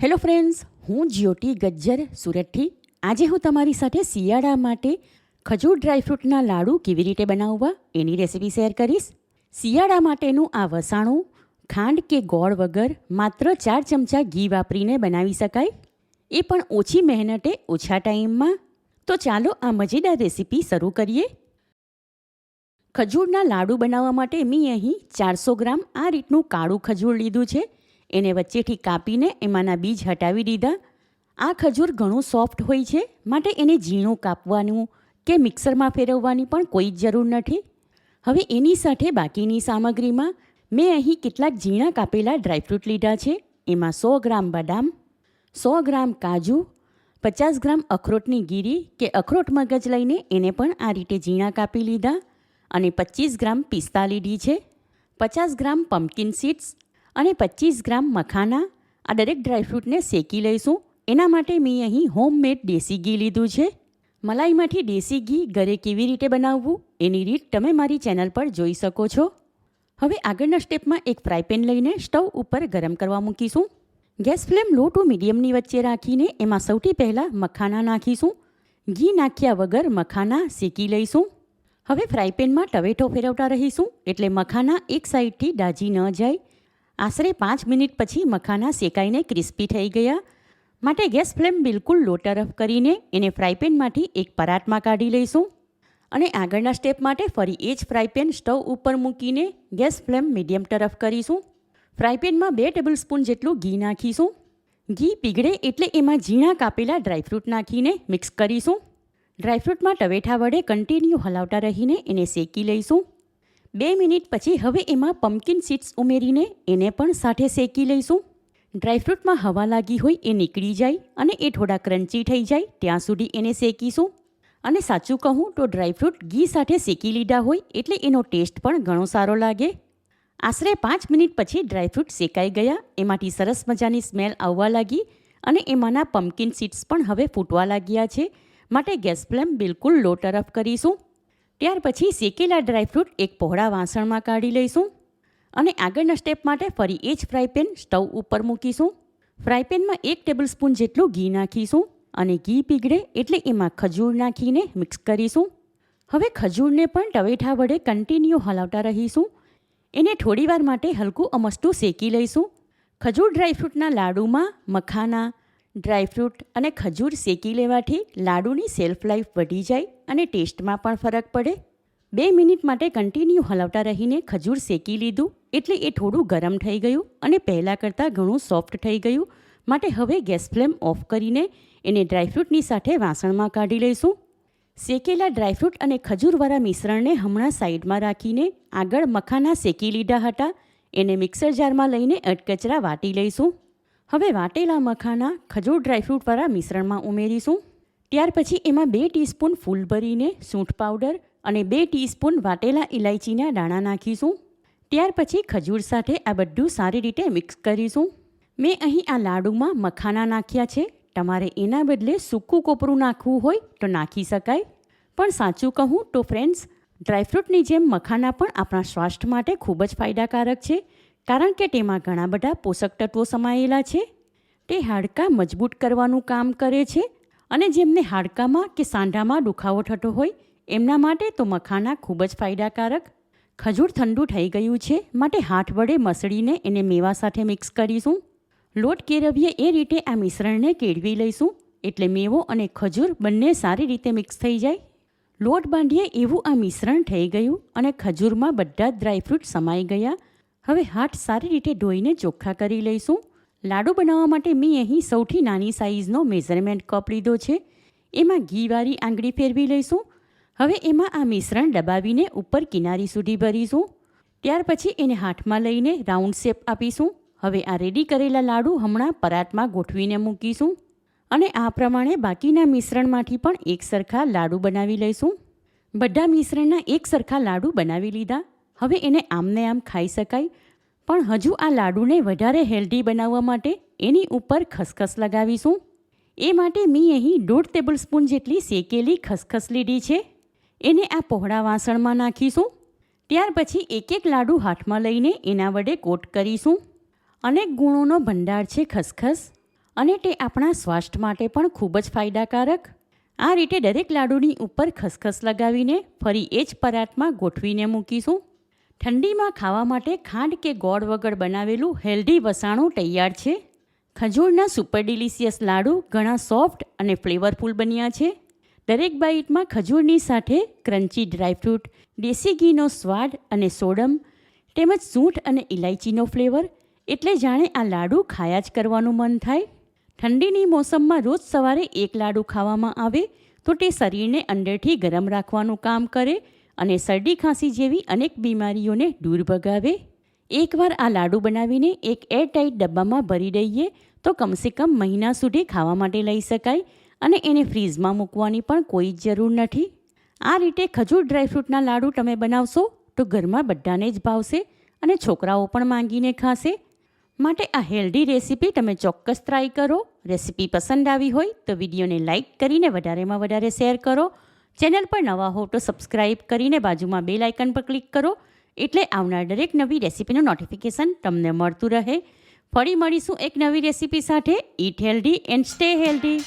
Hello friends, હું જ્યોતિ ગજ્જર સુરતથી. આજે હું તમારી સાથે શિયાળા માટે ખજૂર ડ્રાયફ્રૂટના લાડુ કેવી રીતે બનાવવા એની રેસીપી શેર કરીશ. શિયાળા માટેનું આ વસાણું ખાંડ કે ગોળ વગર માત્ર 4 ચમચા ઘી વાપરીને બનાવી શકાય, એ પણ ઓછી મહેનતે ઓછા ટાઈમમાં. તો ચાલો આ મજેદાર રેસીપી શરૂ કરીએ. ખજૂરના લાડુ બનાવવા માટે મેં અહીં 400 ગ્રામ આ રીતનું કાળું ખજૂર લીધું છે. એને વચ્ચેથી કાપીને એમાંના બીજ હટાવી દીધા. આ ખજૂર ઘણું સોફ્ટ હોય છે, માટે એને ઝીણું કાપવાનું કે મિક્સરમાં ફેરવવાની પણ કોઈ જ જરૂર નથી. હવે એની સાથે બાકીની સામગ્રીમાં મેં અહીં કેટલાક ઝીણા કાપેલા ડ્રાયફ્રૂટ લીધા છે. એમાં 100 ગ્રામ બદામ, 100 ગ્રામ કાજુ, 50 ગ્રામ અખરોટની ગીરી કે અખરોટ મગજ લઈને એને પણ આ રીતે ઝીણા કાપી લીધા, અને 25 ગ્રામ પિસ્તા લીધી છે, 50 ગ્રામ પમ્પકિન સીડ્સ અને 25 ગ્રામ મખાના. આ દરેક ડ્રાયફ્રૂટને શેકી લઈશું. એના માટે મેં અહીં હોમમેડ દેશી ઘી લીધું છે. મલાઈમાંથી દેશી ઘી ઘરે કેવી રીતે બનાવવું એની રીત તમે મારી ચેનલ પર જોઈ શકો છો. હવે આગળના સ્ટેપમાં એક ફ્રાય પેન લઈને સ્ટવ ઉપર ગરમ કરવા મૂકીશું. ગેસ ફ્લેમ લો ટુ મીડિયમની વચ્ચે રાખીને એમાં સૌથી પહેલાં મખાના નાખીશું. ઘી નાખ્યા વગર મખાના શેકી લઈશું. હવે ફ્રાય પેનમાં ટવેટો ફેરવતા રહીશું, એટલે મખાના એક સાઈડથી દાજી ન જાય. આશરે 5 મિનિટ પછી મખાના શેકાઈને ક્રિસ્પી થઈ ગયા, માટે ગેસ ફ્લેમ બિલકુલ લો તરફ કરીને એને ફ્રાય પેનમાંથી એક પરાતમાં કાઢી લઈશું. અને આગળના સ્ટેપ માટે ફરી એ જ ફ્રાય પેન સ્ટવ ઉપર મૂકીને ગેસ ફ્લેમ મીડિયમ તરફ કરીશું. ફ્રાય પેનમાં 2 ટેબલસ્પૂન જેટલું ઘી નાખીશું. ઘી પીગળે એટલે એમાં ઝીણા કાપેલા ડ્રાયફ્રૂટ નાખીને મિક્સ કરીશું. ડ્રાયફ્રૂટમાં ટવેઠા વડે કન્ટિન્યુ હલાવતા રહીને એને શેકી લઈશું. 2 મિનિટ પછી હવે એમાં પમ્પકિન સીડ્સ ઉમેરીને એને પણ સાથે શેકી લઈશું. ડ્રાયફ્રૂટમાં હવા લાગી હોય એ નીકળી જાય અને એ થોડા ક્રન્ચી થઈ જાય ત્યાં સુધી એને શેકીશું. અને સાચું કહું તો ડ્રાયફ્રૂટ ઘી સાથે શેકી લીધા હોય એટલે એનો ટેસ્ટ પણ ઘણો સારો લાગે. આશરે 5 મિનિટ પછી ડ્રાયફ્રૂટ શેકાઈ ગયા. એમાંથી સરસ મજાની સ્મેલ આવવા લાગી અને એમાંના પમ્પકિન સીડ્સ પણ હવે ફૂટવા લાગ્યા છે, માટે ગેસ ફ્લેમ બિલકુલ લો તરફ કરીશું. ત્યાર પછી શેકેલા ડ્રાયફ્રૂટ એક પહોળા વાસણમાં કાઢી લઈશું. અને આગળના સ્ટેપ માટે ફરી એ જ ફ્રાય પેન સ્ટવ ઉપર મૂકીશું. ફ્રાય પેનમાં 1 ટેબલસ્પૂન જેટલું ઘી નાખીશું, અને ઘી પીગળે એટલે એમાં ખજૂર નાખીને મિક્સ કરીશું. હવે ખજૂરને પણ ટવેઠા વડે કન્ટિન્યુ હલાવતા રહીશું. એને થોડીવાર માટે હલકું અમસ્તું શેકી લઈશું. ખજૂર ડ્રાયફ્રૂટના લાડુમાં મખાના, ડ્રાયફ્રૂટ અને ખજૂર શેકી લેવાથી લાડુની સેલ્ફ લાઈફ વધી જાય અને ટેસ્ટમાં પણ ફરક પડે. 2 મિનિટ માટે કન્ટિન્યુ હલાવતા રહીને ખજૂર શેકી લીધું એટલે એ થોડું ગરમ થઈ ગયું અને પહેલાં કરતાં ઘણું સોફ્ટ થઈ ગયું, માટે હવે ગેસ ફ્લેમ ઓફ કરીને એને ડ્રાયફ્રૂટની સાથે વાસણમાં કાઢી લઈશું. શેકેલા ડ્રાયફ્રૂટ અને ખજૂરવાળા મિશ્રણને હમણાં સાઈડમાં રાખીને આગળ મખાના શેકી લીધા હતા એને મિક્સર જારમાં લઈને અધકચરા વાટી લઈશું. હવે વાટેલા મખાના ખજૂર ડ્રાયફ્રૂટવાળા મિશ્રણમાં ઉમેરીશું. ત્યાર પછી એમાં 2 ટીસ્પૂન ફૂલ ભરીને સૂંઠ પાવડર અને 2 ટીસ્પૂન વાટેલા ઇલાયચીના દાણા નાખીશું. ત્યાર પછી ખજૂર સાથે આ બધું સારી રીતે મિક્સ કરીશું. મેં અહીં આ લાડુમાં મખાના નાખ્યા છે. તમારે એના બદલે સૂકું કોપરું નાખવું હોય તો નાખી શકાય. પણ સાચું કહું તો ફ્રેન્ડ્સ, ડ્રાયફ્રૂટની જેમ મખાના પણ આપણા સ્વાસ્થ્ય માટે ખૂબ જ ફાયદાકારક છે, કારણ કે તેમાં ઘણા બધા પોષક તત્વો સમાયેલા છે. તે હાડકાં મજબૂત કરવાનું કામ કરે છે, અને જેમને હાડકામાં કે સાંધામાં દુખાવો થતો હોય એમના માટે તો મખાના ખૂબ જ ફાયદાકારક. ખજૂર ઠંડુ થઈ ગયું છે, માટે હાથ વડે મસળીને એને મેવા સાથે મિક્સ કરીશું. લોટ કેળવીએ એ રીતે આ મિશ્રણને કેળવી લઈશું, એટલે મેવો અને ખજૂર બંને સારી રીતે મિક્સ થઈ જાય. લોટ બાંધીએ એવું આ મિશ્રણ થઈ ગયું અને ખજૂરમાં બધા જ ડ્રાયફ્રૂટ સમાઈ ગયા. હવે હાથ સારી રીતે ધોઈને ચોખ્ખા કરી લઈશું. લાડુ બનાવવા માટે મેં અહીં સૌથી નાની સાઇઝનો મેઝરમેન્ટ કપ લીધો છે. એમાં ઘીવાળી આંગળી ફેરવી લઈશું. હવે એમાં આ મિશ્રણ દબાવીને ઉપર કિનારી સુધી ભરીશું. ત્યાર પછી એને હાથમાં લઈને રાઉન્ડ શેપ આપીશું. હવે આ રેડી કરેલા લાડુ હમણાં પરાતમાં ગોઠવીને મૂકીશું. અને આ પ્રમાણે બાકીના મિશ્રણમાંથી પણ એક સરખા લાડુ બનાવી લઈશું. બધા મિશ્રણના એક સરખા લાડુ બનાવી લીધા. હવે એને આમને આમ ખાઈ શકાય, પણ હજુ આ લાડુને વધારે હેલ્ધી બનાવવા માટે એની ઉપર ખસખસ લગાવીશું. એ માટે મેં અહીં 1.5 ટેબલસ્પૂન જેટલી શેકેલી ખસખસ લીધી છે. એને આ પહોળા વાસણમાં નાખીશું. ત્યાર પછી એક એક લાડુ હાથમાં લઈને એના વડે કોટ કરીશું. અનેક ગુણોનો ભંડાર છે ખસખસ, અને તે આપણા સ્વાસ્થ્ય માટે પણ ખૂબ જ ફાયદાકારક. આ રીતે દરેક લાડુની ઉપર ખસખસ લગાવીને ફરી એ જ પરાતમાં ગોઠવીને મૂકીશું. ઠંડીમાં ખાવા માટે ખાંડ કે ગોળ વગર બનાવેલું હેલ્ધી વસાણું તૈયાર છે. ખજૂરના સુપર ડિલિશિયસ લાડુ ઘણા સોફ્ટ અને ફ્લેવરફુલ બન્યા છે. દરેક બાઈટમાં ખજૂરની સાથે ક્રન્ચી ડ્રાયફ્રૂટ, દેશી ઘીનો સ્વાદ અને સોડમ તેમજ સૂંઠ અને ઇલાયચીનો ફ્લેવર એટલે જાણે આ લાડુ ખાયા જ કરવાનું મન થાય. ઠંડીની મોસમમાં રોજ સવારે એક લાડુ ખાવામાં આવે તો તે શરીરને અંદરથી ગરમ રાખવાનું કામ કરે અને શરદી ખાંસી જેવી અનેક બીમારીઓને દૂર ભગાવે. એકવાર આ લાડુ બનાવીને એક એરટાઇટ ડબ્બામાં ભરી દઈએ તો કમસે કમ મહિના સુધી ખાવા માટે લઈ શકાય અને એને ફ્રીઝમાં મૂકવાની પણ કોઈ જ જરૂર નથી. આ રીતે ખજૂર ડ્રાયફ્રૂટના લાડુ તમે બનાવશો તો ઘરમાં બધાને જ ભાવશે અને છોકરાઓ પણ માંગીને ખાશે. માટે આ હેલ્ધી રેસીપી તમે ચોક્કસ ટ્રાય કરો. રેસીપી પસંદ આવી હોય તો વિડીયોને લાઇક કરીને વધારેમાં વધારે શેર કરો. ચેનલ પર નવા હો તો સબસ્ક્રાઈબ કરીને બાજુમાં બેલ આઇકન પર ક્લિક કરો એટલે આવનાર દરેક નવી રેસીપીનું નોટિફિકેશન તમને મળતું રહે. ફરી મળીશું એક નવી રેસીપી સાથે. ઈટ હેલ્ધી એન્ડ સ્ટે હેલ્ધી.